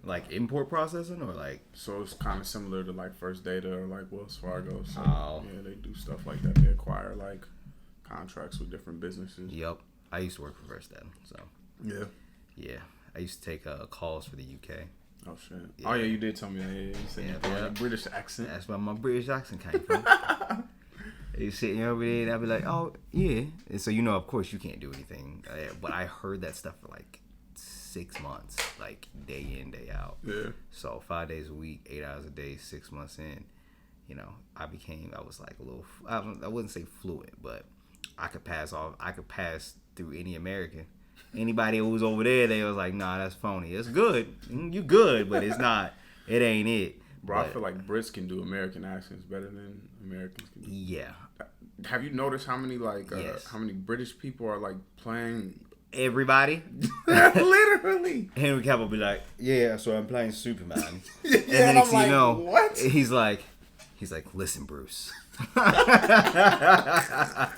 Like import processing or like? So it's kind of similar to like First Data or like Wells Fargo. So yeah, they do stuff like that. They acquire like contracts with different businesses. Yep. I used to work for First Data, so. Yeah. I used to take calls for the UK. Oh shit! Yeah. Oh yeah, you did tell me that. Yeah, you said you had a British accent. That's where my British accent came from. They sitting over there, and I'd be like, "Oh yeah," and so of course, you can't do anything. But I heard that stuff for like 6 months, like day in, day out. Yeah. So 5 days a week, 8 hours a day, 6 months in, I was like a little. I wouldn't say fluent, but I could pass through any American. Anybody who was over there, they was like, nah, that's phony. It's good. You good, but it's not. It ain't it. Bro, I feel like Brits can do American accents better than Americans can do. Yeah. Have you noticed how many how many British people are like playing? Everybody? Literally. Henry Cavill will be like, yeah, so I'm playing Superman. Yeah, and then I'm like, what? He's like, listen, Bruce. Have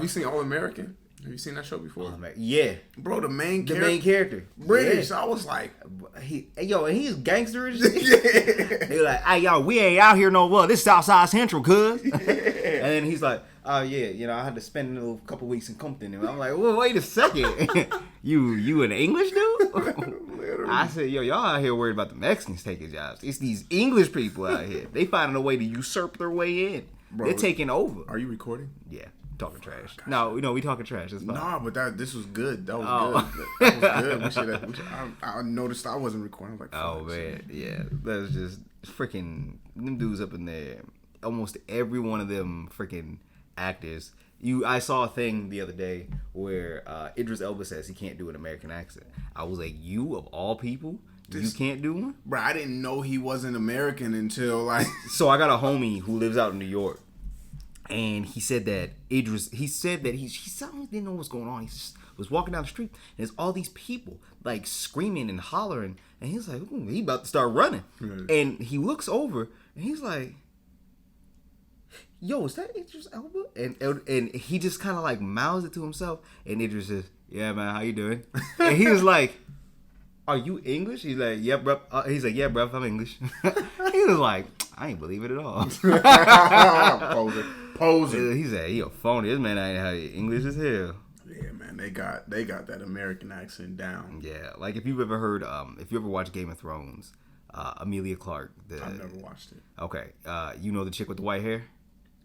you seen All American? Have you seen that show before? Yeah. Bro, the main character. British. Yeah. I was like... and he's gangsters. Yeah. He's like, hey, yo, we ain't out here no more. This is Southside Central, cuz. Yeah. And then he's like, oh, yeah, I had to spend a couple weeks in Compton. And I'm like, well, wait a second. you an English dude? Literally. I said, y'all out here worried about the Mexicans taking jobs. It's these English people out here. They finding a way to usurp their way in. Bro, they're taking over. Are you recording? Yeah. Talking trash. No, we talking trash. It's fine. Nah, but this was good. That was good. That was good. I noticed I wasn't recording. I was like, oh man, yeah, that was just freaking them dudes up in there. Almost every one of them freaking actors. I saw a thing the other day where Idris Elba says he can't do an American accent. I was like, you of all people, you can't do one? Bro, I didn't know he wasn't American until like. So I got a homie who lives out in New York. And he said that he suddenly didn't know what's going on. He just was walking down the street, and there's all these people like screaming and hollering, and he's like, he about to start running. Mm-hmm. And he looks over, and he's like, yo, is that Idris Elba? And he just kind of like mouths it to himself, and Idris says, yeah, man, how you doing? And he was like, are you English? He's like, yeah, bro. He's like, yeah, bro, I'm English. He was like, I ain't believe it at all. Poser. He said, he a phony. This man ain't how English as hell. Yeah, man, they got that American accent down. Yeah, like if you've ever heard, if you ever watched Game of Thrones, Amilia Clarke. I've never watched it. Okay, you know the chick with the white hair?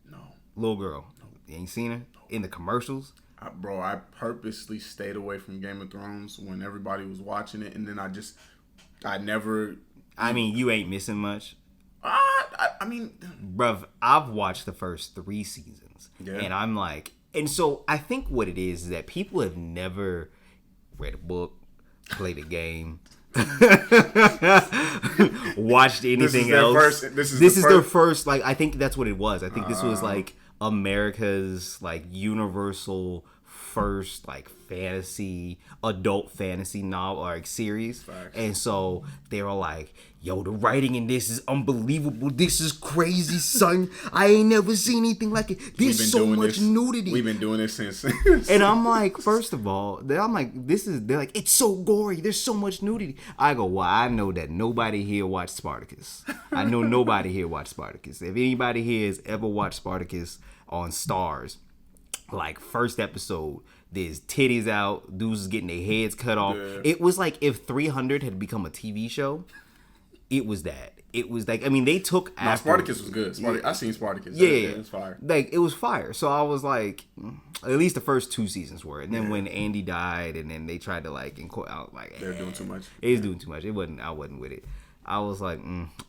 No. Little girl. No. You ain't seen her? No. In the commercials? I purposely stayed away from Game of Thrones when everybody was watching it, and then I never. I mean, you ain't missing much. I mean, bruv, I've watched the first 3 seasons, and I'm like, and so I think what it is that people have never read a book, played a game, watched anything else. This is their first. Like, I think that's what it was. I think this was like America's like universal first like adult fantasy novel or like series. Facts. And so they were like, yo, the writing in this is unbelievable. This is crazy, son. I ain't never seen anything like it. There's so much nudity. We've been doing this since. And I'm like, first of all, they're like, it's so gory. There's so much nudity. I go, well, I know that nobody here watched Spartacus. I know nobody here watched Spartacus. If anybody here has ever watched Spartacus on Stars, like first episode, there's titties out, dudes is getting their heads cut off. Yeah. It was like if 300 had become a TV show. It was that. It was like, I mean, they took. No, Spartacus was good. I seen Spartacus. Yeah, it was fire. Like it was fire. So I was like, at least the first 2 seasons were. And then when Andy died, and then they tried to like incorporate, like they're doing too much. It was doing too much. I wasn't with it. I was like,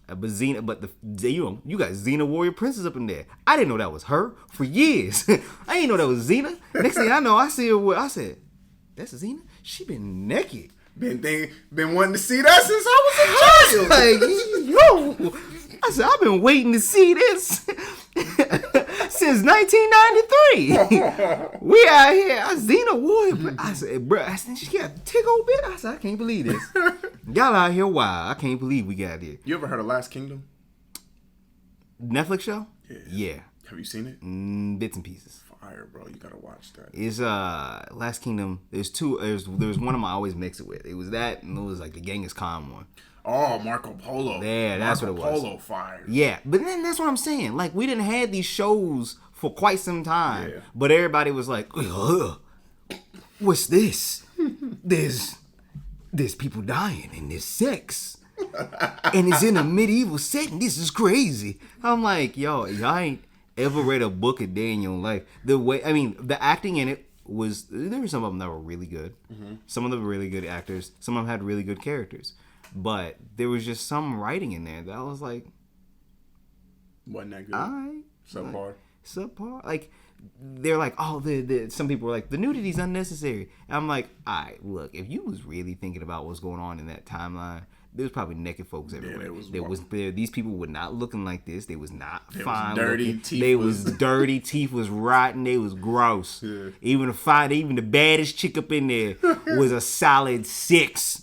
but Xena, you got Xena Warrior Princess up in there. I didn't know that was her for years. I didn't know that was Xena. Next thing I know, I see her. I said, that's Xena. She been naked. Been wanting to see that since I was a child. Like, yo, I said, I've been waiting to see this since 1993. We out here, Xena Warrior. I said, bro, she got a tick old bit. I said, I can't believe this. Y'all out here wild. I can't believe we got here. You ever heard of Last Kingdom? Netflix show? Yeah. Have you seen it? Bits and pieces. Fire, bro. You gotta watch that. It's Last Kingdom. There's two. There's one of them I always mix it with. It was that, and it was like the Genghis Khan one. Oh, Marco Polo. Yeah, that's what it was. Polo fire. Yeah, but then that's what I'm saying. Like, we didn't have these shows for quite some time, but everybody was like, "What's this? There's people dying and there's sex, and it's in a medieval setting. This is crazy." I'm like, yo, y'all ain't ever read a book a day in your life. The acting in it was, there were some of them that were really good. Mm-hmm. Some of them were really good actors. Some of them had really good characters. But there was just some writing in there that I was like, wasn't that good? All right. Subpar. Like, they're like, oh, some people were like, the nudity's unnecessary. And I'm like, all right, look, if you was really thinking about what's going on in that timeline, there was probably naked folks everywhere. These people were not looking like this. They was not fine dirty. Looking. They was dirty. Teeth was rotten. They was gross. Yeah. Even the baddest chick up in there was a solid 6.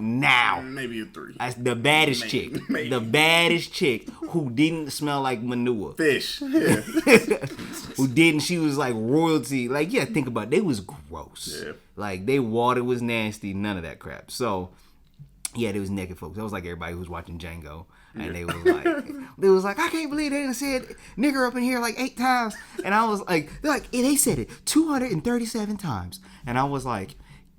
Now maybe a 3. The baddest chick. The baddest chick who didn't smell like manure. Fish. Yeah. Who didn't. She was like royalty. Like, yeah, think about it. They was gross. Yeah. Like, they water was nasty. None of that crap. So, yeah, there was naked folks. That was like everybody who was watching Django. And they was like, I can't believe they done said nigger up in here like 8 times. And I was like, they said it 237 times. And I was like,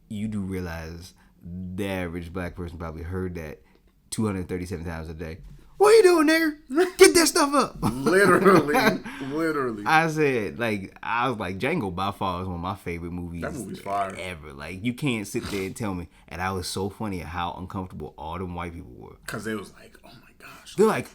you do realize the average black person probably heard that 237 times a day. What you doing, nigger? Get that stuff up. Literally. I was like, Django by far is one of my favorite movies. That movie's fire. Ever. Like, you can't sit there and tell me. And I was so funny at how uncomfortable all them white people were. Because they was like, oh my gosh. They're like,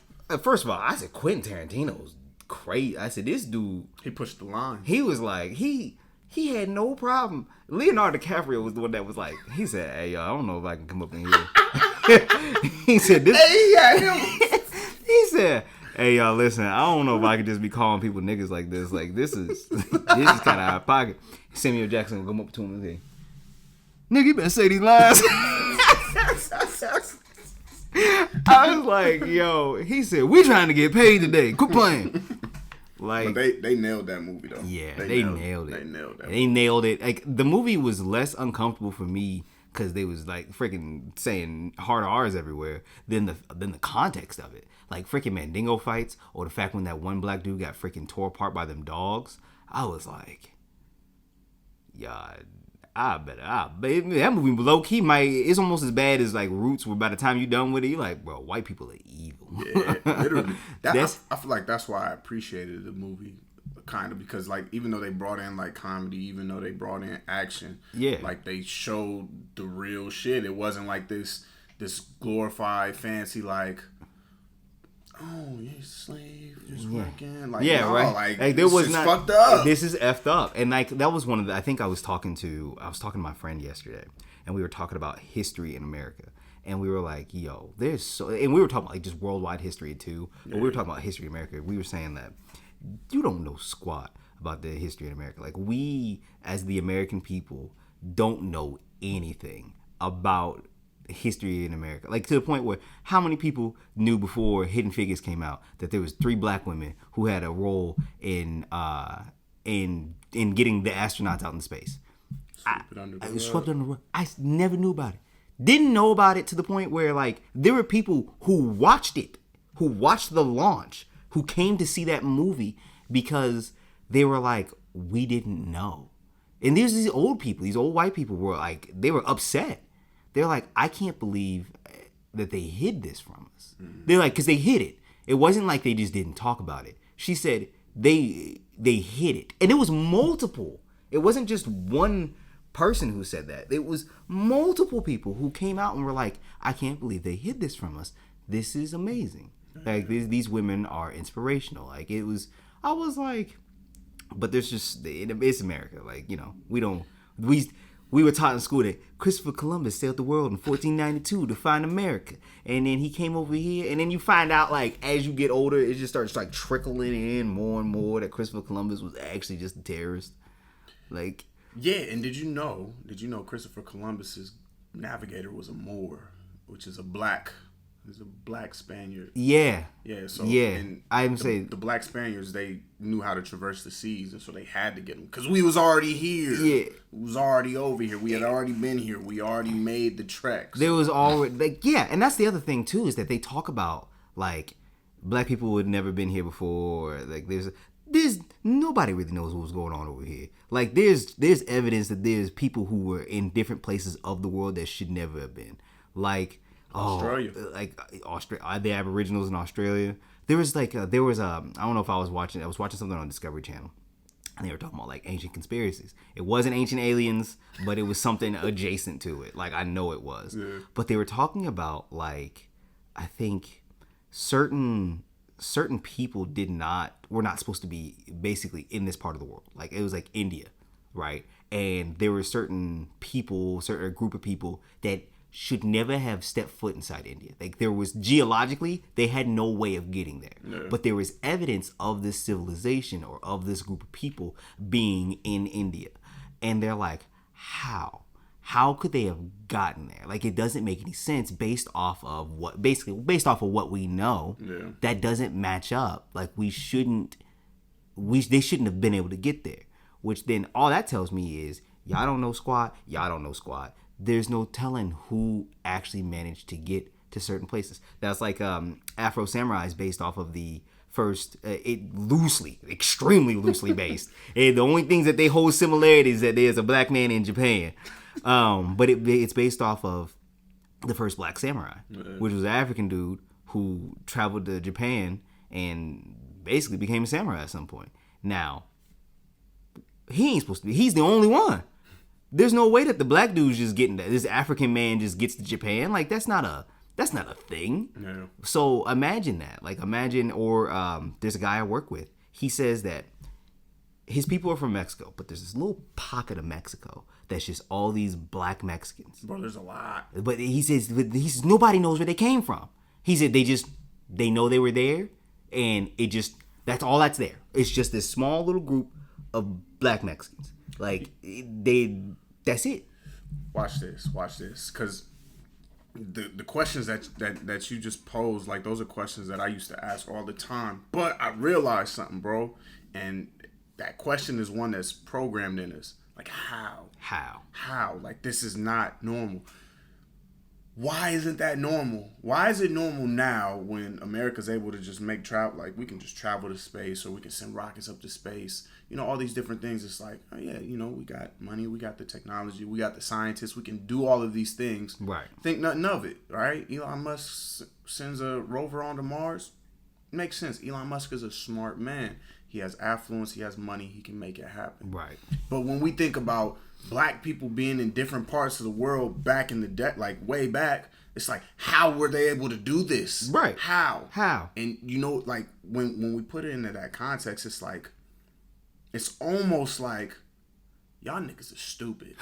first of all, I said Quentin Tarantino was crazy. I said, this dude. He pushed the line. He was like, he had no problem. Leonardo DiCaprio was the one that was like, he said, hey, y'all, I don't know if I can come up in here. He said, this. Hey, yeah, him. He said, hey, y'all, listen, I don't know if I could just be calling people niggas like this. Like, this is kind of out of pocket. Samuel Jackson will come up to him and say, nigga, you better say these lines. I was like, yo, he said, we trying to get paid today. Quit playing. Like, but they nailed that movie though. Yeah, they nailed it. They nailed it. Like, the movie was less uncomfortable for me because they was like freaking saying hard R's everywhere than the context of it. Like freaking Mandingo fights, or the fact when that one black dude got freaking tore apart by them dogs. I was like, yeah, that movie low key it's almost as bad as like Roots, where by the time you done with it, you're like, bro, white people are evil. Yeah, literally. I feel like that's why I appreciated the movie, kind of, because like, even though they brought in like comedy, even though they brought in action, like they showed the real shit. It wasn't like this glorified fancy like, oh, you're a slave, just working. Like, yeah, no, right. Like there was not fucked up. This is effed up. And like, that was one of the, I think I was talking to my friend yesterday, and we were talking about history in America. And we were like, yo, and we were talking about like just worldwide history too. But we were talking about history in America. We were saying that you don't know squat about the history in America. Like, we, as the American people, don't know anything about history in America. Like, to the point where how many people knew before Hidden Figures came out that there was 3 black women who had a role in getting the astronauts out in space? Swept under the rug. I never knew about it. Didn't know about it to the point where, like, there were people who watched it, who watched the launch, who came to see that movie because they were like, we didn't know. And there's these old people, these old white people were like, they were upset. They're like, I can't believe that they hid this from us. Mm-hmm. They're like, because they hid it. It wasn't like they just didn't talk about it. She said they hid it. And it was multiple. It wasn't just one person who said that. It was multiple people who came out and were like, I can't believe they hid this from us. This is amazing. Like, these women are inspirational. Like, I was like, but there's just, it's America. Like, you know, we were taught in school that Christopher Columbus sailed the world in 1492 to find America. And then he came over here. And then you find out, like, as you get older, it just starts, like, trickling in more and more that Christopher Columbus was actually just a terrorist. Like, yeah, and did you know Christopher Columbus's navigator was a Moor, which is a black He's a black Spaniard. Yeah. Yeah. So I'm saying the black Spaniards, they knew how to traverse the seas, and so they had to get them because we was already here. Yeah. We was already over here. We had already been here. We already made the treks. There was already and that's the other thing too, is that they talk about like black people had never been here before. Like there's nobody really knows what was going on over here. Like there's evidence that there's people who were in different places of the world that should never have been. Like Australia. Are the Aboriginals in Australia? I don't know if I was watching something on Discovery Channel, and they were talking about like ancient conspiracies. It wasn't ancient aliens, but it was something adjacent to it. Like I know it was. Yeah. But they were talking about like, I think certain people were not supposed to be basically in this part of the world. Like it was like India, right? And there were certain group of people that should never have stepped foot inside India. Like there was geologically, they had no way of getting there. Yeah. But there was evidence of this civilization or of this group of people being in India. And they're like, how? How could they have gotten there? Like it doesn't make any sense based off of what we know. Yeah. That doesn't match up. Like they shouldn't have been able to get there. Which then all that tells me is y'all don't know squat. There's no telling who actually managed to get to certain places. That's like Afro Samurai is based off of the first, extremely loosely based. And the only things that they hold similarities is that there's a black man in Japan. But it's based off of the first black samurai, which was an African dude who traveled to Japan and basically became a samurai at some point. Now, he ain't supposed to be. He's the only one. There's no way that the black dude's just getting that. This African man just gets to Japan. Like that's not a thing. No. So imagine that. Like there's a guy I work with. He says that his people are from Mexico, but there's this little pocket of Mexico that's just all these black Mexicans. Bro, there's a lot. But he says nobody knows where they came from. He said they know they were there, and that's all that's there. It's just this small little group of black Mexicans. Like that's it. Watch this, because the questions that you just posed, like those are questions that I used to ask all the time. But I realized something, bro, and that question is one that's programmed in us. Like how? Like this is not normal. Why isn't that normal? Why is it normal now when America's able to just make travel, like we can just travel to space or we can send rockets up to space? You know, all these different things. It's like, oh yeah, you know, we got money, we got the technology, we got the scientists, we can do all of these things. Right. Think nothing of it, right? Elon Musk sends a rover onto Mars. Makes sense. Elon Musk is a smart man. He has affluence, he has money, he can make it happen. Right. But when we think about black people being in different parts of the world back in the day, like way back, it's like, how were they able to do this? Right. How? And you know, like when we put it into that context, it's like, it's almost like y'all niggas are stupid.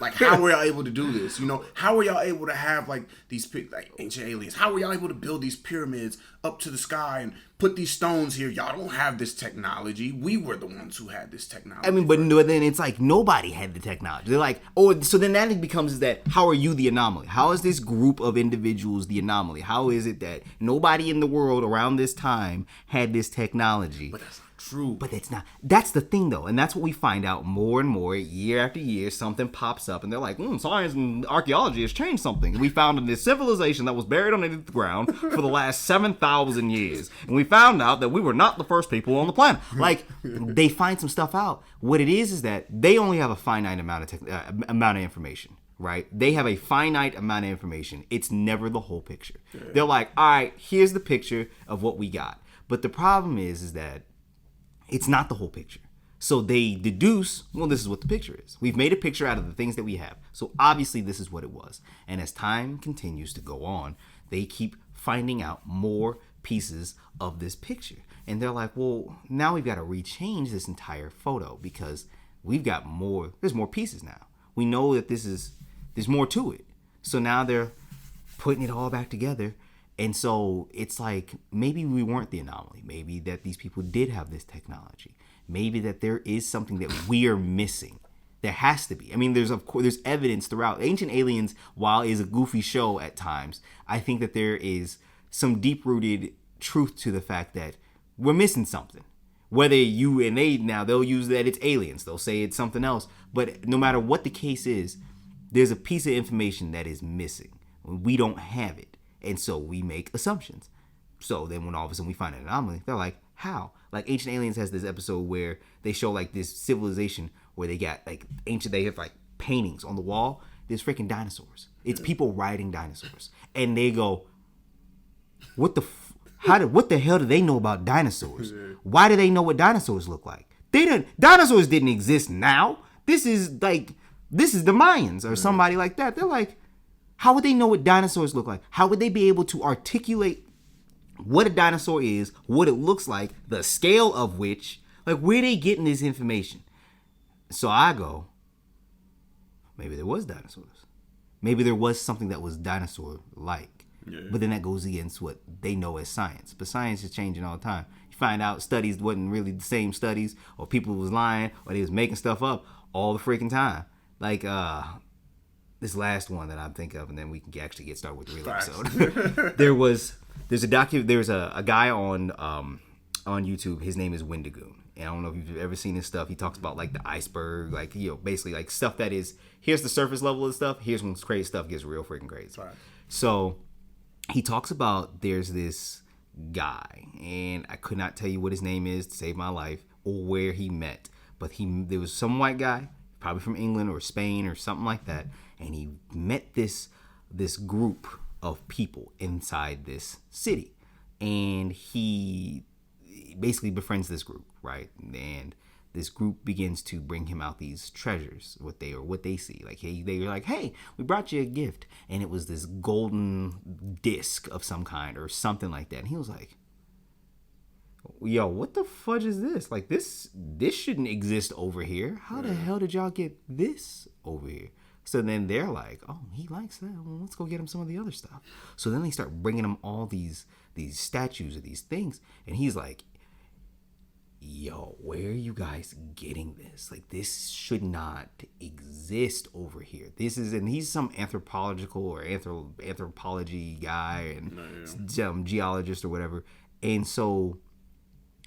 Like, how were y'all able to do this? You know, how were y'all able to have like these like ancient aliens? How were y'all able to build these pyramids up to the sky and put these stones here? Y'all don't have this technology. We were the ones who had this technology. I mean, but then it's like nobody had the technology. They're like, so then that becomes that, how are you the anomaly? How is this group of individuals the anomaly? How is it that nobody in the world around this time had this technology? But that's not true. But it's not. That's the thing, though. And that's what we find out more and more year after year. Something pops up and they're like, science and archaeology has changed something. We found this civilization that was buried underneath the ground for the last 7,000 years. And we found out that we were not the first people on the planet. Like, they find some stuff out. What it is that they only have a finite amount of information. Right? They have a finite amount of information. It's never the whole picture. Yeah. They're like, all right, here's the picture of what we got. But the problem is that it's not the whole picture. So they deduce, well, this is what the picture is. We've made a picture out of the things that we have. So obviously this is what it was. And as time continues to go on, they keep finding out more pieces of this picture. And they're like, well, now we've got to rechange this entire photo because there's more pieces now. We know that there's more to it. So now they're putting it all back together. And so it's like, maybe we weren't the anomaly. Maybe that these people did have this technology. Maybe that there is something that we are missing. There has to be. I mean, there's evidence throughout. Ancient Aliens, while is a goofy show at times, I think that there is some deep-rooted truth to the fact that we're missing something. Whether you and they, now they'll use that it's aliens, they'll say it's something else, but no matter what the case is, there's a piece of information that is missing. We don't have it, and so we make assumptions. So then when all of a sudden we find an anomaly, they're like, how? Like Ancient Aliens has this episode where they show like this civilization where they got like they have like paintings on the wall. There's freaking dinosaurs. It's people riding dinosaurs, and they go, what the hell do they know about dinosaurs? Why do they know what dinosaurs look like? Dinosaurs didn't exist now. This is the Mayans or somebody like that. They're like, how would they know what dinosaurs look like? How would they be able to articulate what a dinosaur is, what it looks like, the scale of which, like where they getting this information? So I go, maybe there was dinosaurs. Maybe there was something that was dinosaur-like. Yeah. But then that goes against what they know as science. But science is changing all the time. You find out studies wasn't really the same studies, or people was lying, or they was making stuff up all the freaking time. Like this last one that I'm thinking of, and then we can actually get started with the real episode. There's a guy on YouTube. His name is Wendigoon. And I don't know if you've ever seen his stuff. He talks about like the iceberg, like basically like stuff that is, here's the surface level of stuff. Here's when crazy stuff gets real freaking crazy. Right. So he talks about there's this guy, and I could not tell you what his name is to save my life or where he met, but there was some white guy, probably from England or Spain or something like that, and he met this group of people inside this city, and he basically befriends this group, right? And this group begins to bring him out these treasures, what they see. Like they were like, hey, we brought you a gift, and it was this golden disc of some kind or something like that. And he was like, yo, what the fudge is this? Like this shouldn't exist over here. How the hell did y'all get this over here? So then they're like, oh, he likes that. Well, let's go get him some of the other stuff. So then they start bringing him all these statues of these things, and he's like, yo, where are you guys getting this? Like, this should not exist over here. And he's some anthropological or anthropology guy and some geologist or whatever. And so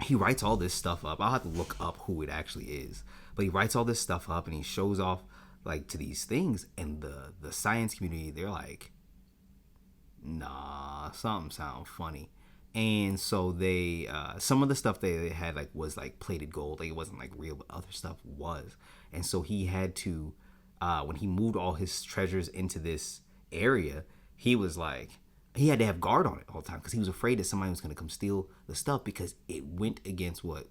he writes all this stuff up. I'll have to look up who it actually is. But he writes all this stuff up and he shows off like to these things. And the science community, they're like, nah, something sounds funny. And so they, some of the stuff they had like was like plated gold. Like it wasn't like real, but other stuff was. And so he had to, when he moved all his treasures into this area, he was like, he had to have guard on it all the time because he was afraid that somebody was going to come steal the stuff because it went against what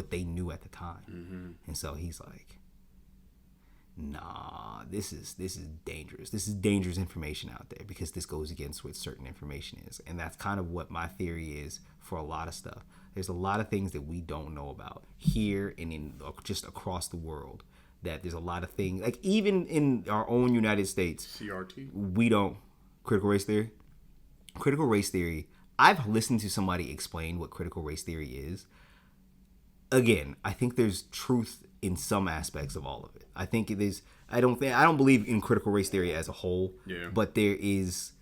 they knew at the time. Mm-hmm. And so he's like, nah, this is dangerous. This is dangerous information out there because this goes against what certain information is. And that's kind of what my theory is for a lot of stuff. There's a lot of things that we don't know about here and in just across the world. That there's a lot of things, like even in our own United States, CRT, we don't. Critical race theory. Critical race theory. I've listened to somebody explain what critical race theory is. Again, I think there's truth in some aspects of all of it. I think it is. I don't believe in critical race theory as a whole. Yeah. But there's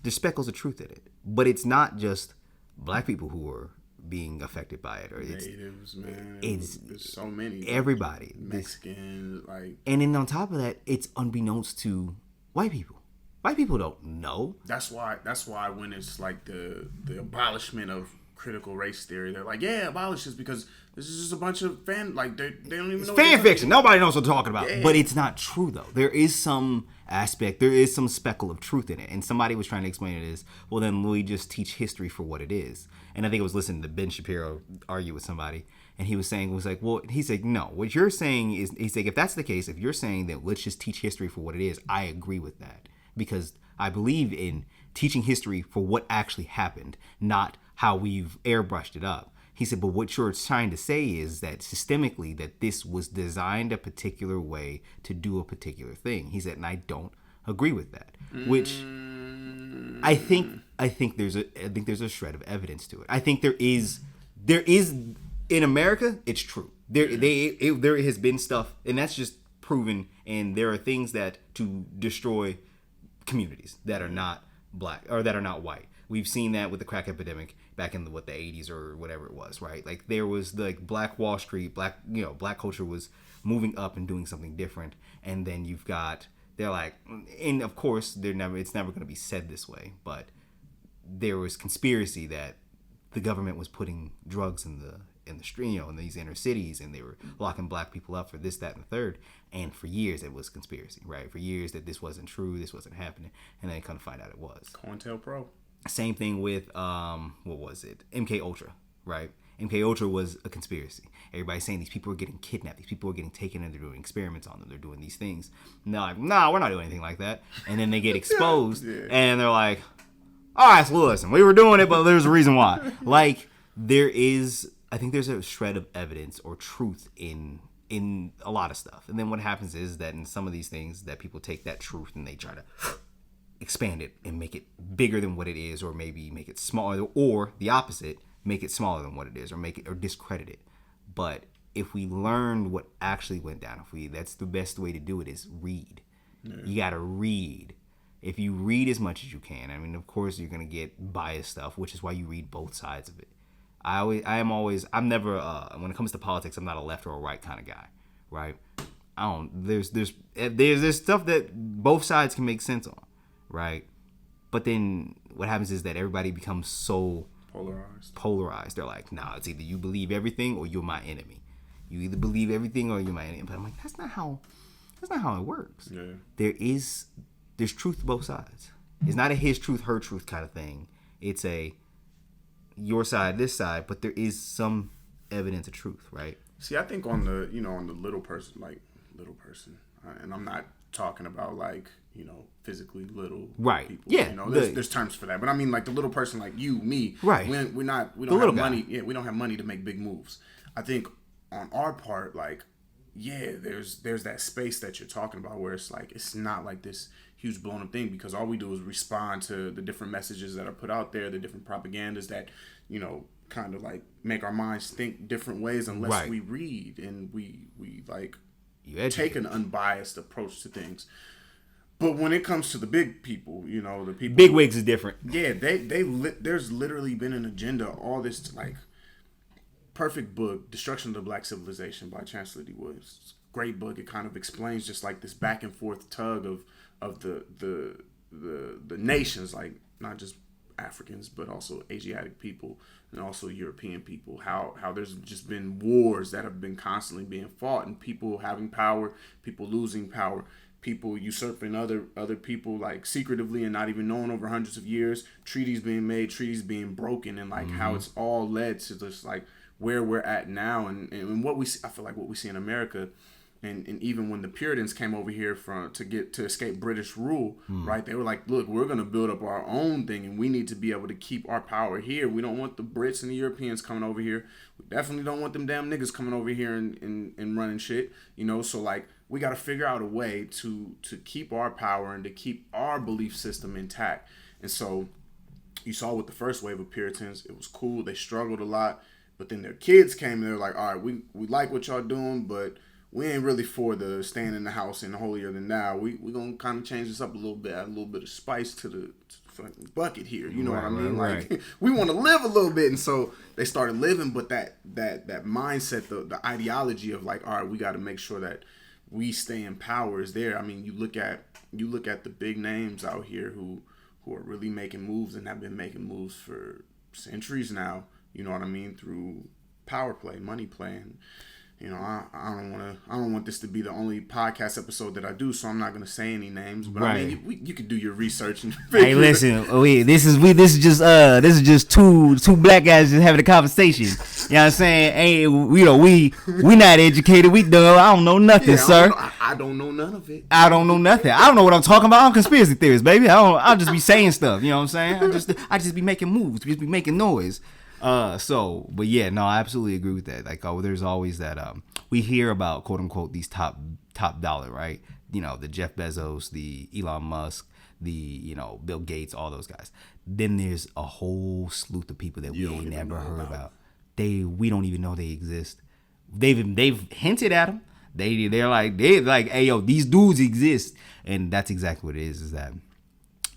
speckles of truth in it. But it's not just black people who are being affected by it, or it's natives, man. There's so many. Everybody, Mexicans, like, and then on top of that, it's unbeknownst to white people. White people don't know. That's why when it's like the abolishment of critical race theory, they're like, yeah, abolish this because this is just a bunch of they don't even know. Fan fiction. Nobody knows what they're talking about. Yeah. But it's not true though. There is some aspect, there is some speckle of truth in it. And somebody was trying to explain it as, well, then we just teach history for what it is. And I think I was listening to Ben Shapiro argue with somebody, and he was like, well, he said, no, what you're saying is, he's like, if that's the case, if you're saying that let's just teach history for what it is, I agree with that. Because I believe in teaching history for what actually happened, not how we've airbrushed it up. He said, but what you're trying to say is that systemically that this was designed a particular way to do a particular thing. He said, and I don't agree with that. Which I think there's a shred of evidence to it. I think there is in America, it's true. There has been stuff, and that's just proven, and there are things that to destroy communities that are not black or that are not white. We've seen that with the crack epidemic back in the 80s or whatever it was, right? Like there was Black Wall Street, black culture was moving up and doing something different, and then you've got they're like, and of course it's never going to be said this way, but there was conspiracy that the government was putting drugs in the street, in these inner cities, and they were locking black people up for this, that, and the third. And for years, it was conspiracy, right? For years, that this wasn't true, this wasn't happening, and then they couldn't find out it was. COINTELPRO. Same thing with what was it? MK Ultra, right? MK Ultra was a conspiracy. Everybody's saying these people are getting kidnapped, these people are getting taken, and they're doing experiments on them. They're doing these things. And they're like, nah, we're not doing anything like that. And then they get exposed, and they're like, all right, so listen, we were doing it, but there's a reason why. Like I think there's a shred of evidence or truth in a lot of stuff. And then what happens is that in some of these things that people take that truth and they try to expand it and make it bigger than what it is, or maybe make it smaller, or the opposite, make it smaller than what it is, or make it or discredit it. But if we learned what actually went down, that's the best way to do it is read. Yeah. You got to read. If you read as much as you can, I mean, of course you're going to get biased stuff, which is why you read both sides of it. I'm never when it comes to politics, I'm not a left or a right kind of guy, right? There's stuff that both sides can make sense on, right? But then what happens is that everybody becomes so polarized. They're like, nah, it's either you believe everything or you're my enemy. You either believe everything or you're my enemy. But I'm like, that's not how it works. Yeah. There's truth to both sides. It's not a his truth, her truth kind of thing. It's a your side, this side, but there is some evidence of truth, right? See, I think on the little person, and I'm not talking about physically little people. Yeah. There's terms for that, but I mean the little person like you, me. Right. We don't have money. Yeah, we don't have money to make big moves. I think on our part, there's that space that you're talking about where it's not like this huge blown up thing, because all we do is respond to the different messages that are put out there, the different propagandas that kind of make our minds think different ways unless we read and we take an unbiased approach to things. But when it comes to the big people, the people, big wigs is different. Yeah, there's literally been an agenda. All this perfect book, Destruction of the Black Civilization by Chancellor D. Williams. Great book. It kind of explains just this back and forth tug of the nations, not just Africans, but also Asiatic people and also European people. How there's just been wars that have been constantly being fought, and people having power, people losing power, people usurping other people secretively and not even knowing over hundreds of years, treaties being made, treaties being broken, and how it's all led to just where we're at now, and what we see, I feel like what we see in America. And even when the Puritans came over here to escape British rule, right? They were like, look, we're going to build up our own thing, and we need to be able to keep our power here. We don't want the Brits and the Europeans coming over here. We definitely don't want them damn niggas coming over here and running shit, So we got to figure out a way to keep our power and to keep our belief system intact. And so you saw with the first wave of Puritans, it was cool. They struggled a lot, but then their kids came and they were like, all right, we like what y'all doing, but we ain't really for the staying in the house and holier than thou. We gonna kind of change this up a little bit, add a little bit of spice to the fucking bucket here. You know what I mean? Right. We want to live a little bit, and so they started living. But that mindset, the ideology of all right, we got to make sure that we stay in power is there. I mean, you look at the big names out here who are really making moves and have been making moves for centuries now. You know what I mean? Through power play, money play, and I don't want this to be the only podcast episode that I do, so I'm not gonna say any names. But I mean, you could do your research and hey, listen, this is just two black guys just having a conversation. You know what I'm saying? Hey, we not educated. We dumb. I don't know nothing, sir. I don't know none of it. I don't know nothing. I don't know what I'm talking about. I'm conspiracy theorist, baby. I'll just be saying stuff. You know what I'm saying? I just be making moves. Just be making noise. But yeah, no, I absolutely agree with that. There's always that we hear about quote unquote these top dollar, right? The Jeff Bezos, the Elon Musk, the Bill Gates, all those guys. Then there's a whole slew of people that we ain't never heard about. We don't even know they exist. They've hinted at them. They're like, hey yo, these dudes exist, and that's exactly what it is. Is that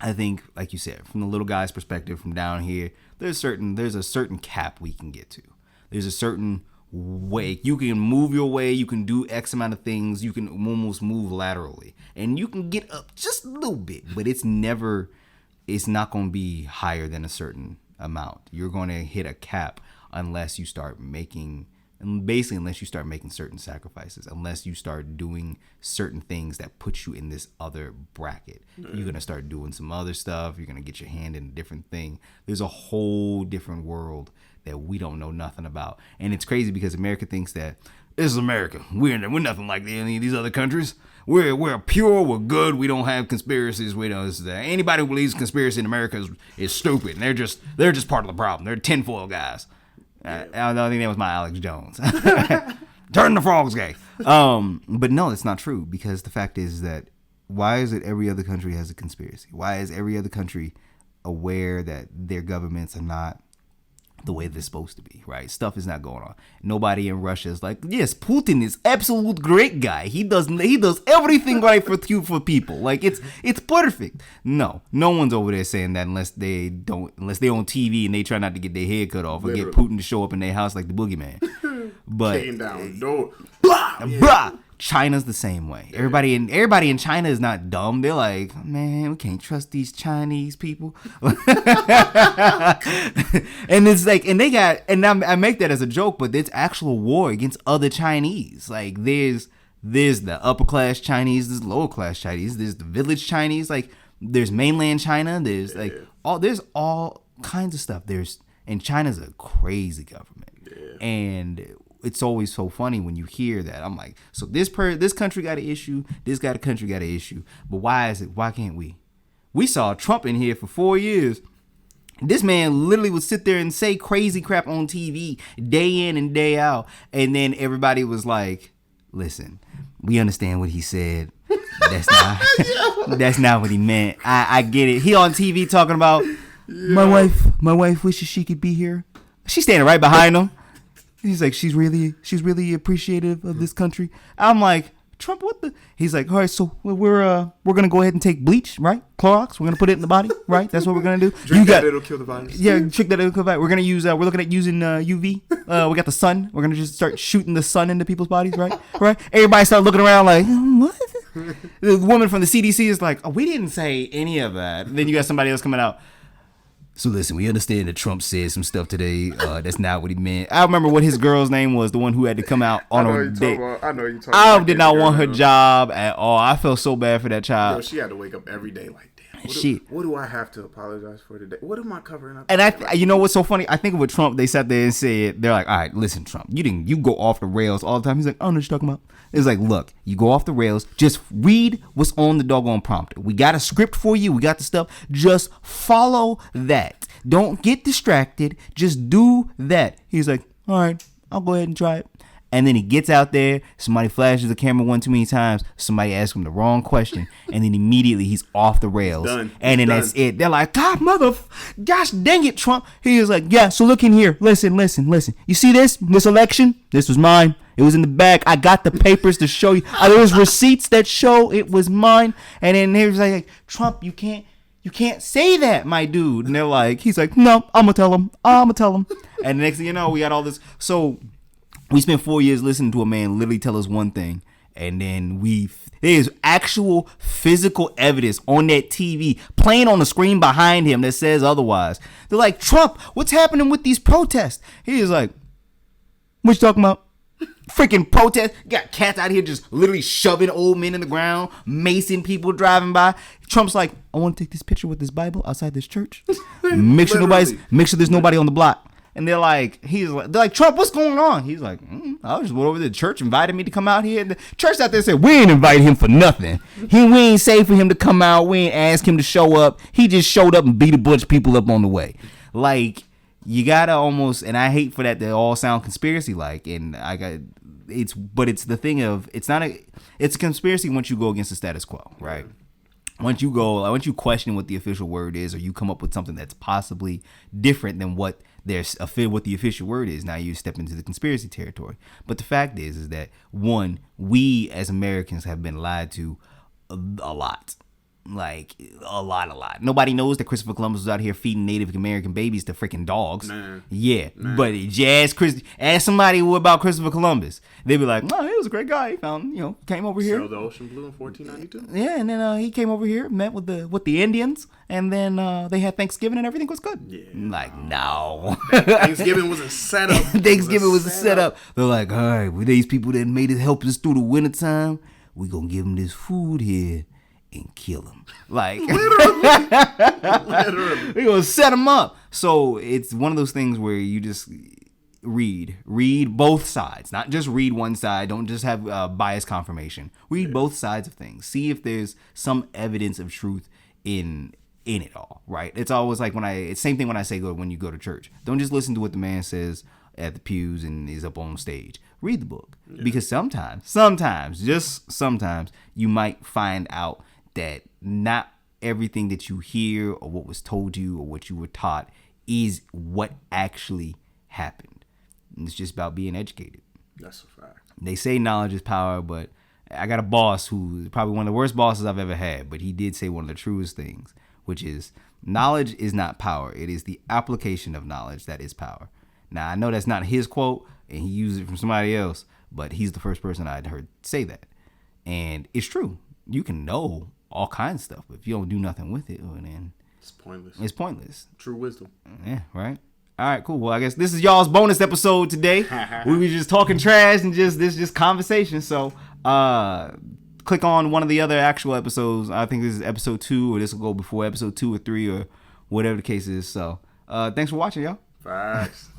I think, like you said, from the little guy's perspective, from down here, there's a certain cap we can get to. There's a certain way you can move your way. You can do X amount of things. You can almost move laterally, and you can get up just a little bit, but it's not going to be higher than a certain amount. You're going to hit a cap unless you start making certain sacrifices, unless you start doing certain things that put you in this other bracket. You're going to start doing some other stuff. You're going to get your hand in a different thing. There's a whole different world that we don't know nothing about. And it's crazy because America thinks that this is America. We're nothing like any of these other countries. We're pure. We're good. We don't have conspiracies. We don't. Anybody who believes conspiracy in America is stupid. And they're just part of the problem. They're tinfoil guys. I don't think that was my Alex Jones. Turn the frogs gay. But no, that's not true, because the fact is that why is it every other country has a conspiracy? Why is every other country aware that their governments are not the way they're supposed to be, right? Stuff is not going on. Nobody in Russia is like, yes, Putin is absolute great guy. He does everything right for people. Like it's perfect. No one's over there saying that unless they're on TV and they try not to get their head cut off or get Putin to show up in their house like the boogeyman. But came down, blah. China's the same way. Everybody in China is not dumb. They're like, man, we can't trust these Chinese people. And it's like, I make that as a joke, but it's actual war against other Chinese. Like there's the upper class Chinese, there's lower class Chinese, there's the village Chinese, like there's mainland China, there's there's all kinds of stuff. And China's a crazy government. Yeah. And it's always so funny when you hear that. I'm like, so this country got an issue, this country got an issue, but why can't we? We saw Trump in here for 4 years. This man literally would sit there and say crazy crap on TV day in and day out, and then everybody was like, listen, we understand what he said. That's not what he meant. I get it. He on TV talking about my wife wishes she could be here. She's standing right behind him. He's like, she's really appreciative of this country. I'm like, Trump, what the? He's like, all right, so we're gonna go ahead and take bleach, right? Clorox, we're gonna put it in the body, right? That's what we're gonna do. It'll kill the virus. Yeah, drink that, it'll kill the virus. We're gonna use. We're looking at using UV. We got the sun. We're gonna just start shooting the sun into people's bodies, right? Right. Everybody start looking around like, what? The woman from the CDC is like, oh, we didn't say any of that. And then you got somebody else coming out. So listen, we understand that Trump said some stuff today. That's not what he meant. I remember what his girl's name was, the one who had to come out on a date. I know you talking about. I did not want her job at all. I felt so bad for that child. Yo, she had to wake up every day like, damn, what do I have to apologize for today? What am I covering up? And you know what's so funny? I think with Trump, they sat there and said, they're like, all right, listen, Trump, you go off the rails all the time. He's like, I don't know what you're talking about. It's like, look, you go off the rails. Just read what's on the doggone prompter. We got a script for you. We got the stuff. Just follow that. Don't get distracted. Just do that. He's like, all right, I'll go ahead and try it. And then he gets out there. Somebody flashes the camera one too many times. Somebody asks him the wrong question. And then immediately he's off the rails. And then that's it. They're like, gosh dang it, Trump. He was like, yeah, so look in here. Listen. You see this election? This was mine. It was in the bag. I got the papers to show you. There was receipts that show it was mine. And then he was like, Trump, you can't say that, my dude. And they're like, he's like, no, I'm going to tell him. And the next thing you know, we got all this. So we spent 4 years listening to a man literally tell us one thing. And then there's actual physical evidence on that TV playing on the screen behind him that says otherwise. They're like, Trump, what's happening with these protests? He is like, what you talking about? Freaking protest. You got cats out here just literally shoving old men in the ground, macing people driving by. Trump's like, I want to take this picture with this Bible outside this church. Make sure there's nobody on the block. And they're like, Trump, what's going on? He's like, I just went over to the church, invited me to come out here. And the church out there said, we ain't invited him for nothing. We ain't say for him to come out. We ain't ask him to show up. He just showed up and beat a bunch of people up on the way. Like, you gotta almost, and I hate for that to all sound conspiracy like, and it's the thing of, it's a conspiracy once you go against the status quo, right? Once you question what the official word is, or you come up with something that's possibly different than what the official word is, now you step into the conspiracy territory. But the fact is that, one, we as Americans have been lied to a lot. Like, a lot. Nobody knows that Christopher Columbus was out here feeding Native American babies to freaking dogs. Man. Yeah. Man. But ask somebody about Christopher Columbus. They'd be like, oh, he was a great guy. He found, came over here. Sailed the ocean blue in 1492. Yeah, and then he came over here, met with the Indians, and then they had Thanksgiving and everything was good. Yeah. Like, no. Thanksgiving was a setup. Thanksgiving was a setup. They're like, all right, with these people that made it help us through the wintertime, we gonna give them this food here and kill them. Like, literally. We're gonna set them up. So it's one of those things where you just read both sides, not just read one side. Don't just have biased confirmation. Read both sides of things. See if there's some evidence of truth in it all, right? It's always like it's same thing when I say when you go to church. Don't just listen to what the man says at the pews and is up on stage. Read the book. Because sometimes, just sometimes, you might find out that not everything that you hear or what was told you or what you were taught is what actually happened. And it's just about being educated. That's a fact. They say knowledge is power, but I got a boss who's probably one of the worst bosses I've ever had, but he did say one of the truest things, which is knowledge is not power. It is the application of knowledge that is power. Now, I know that's not his quote, and he used it from somebody else, but he's the first person I'd heard say that. And it's true. You can know all kinds of stuff, but if you don't do nothing with it, well, then it's pointless. It's pointless. True wisdom. Yeah, right? All right, cool. Well, I guess this is y'all's bonus episode today. We were just talking trash and just conversation. So, click on one of the other actual episodes. I think this is episode 2, or this will go before episode 2 or 3 or whatever the case is. So, thanks for watching, y'all. Facts.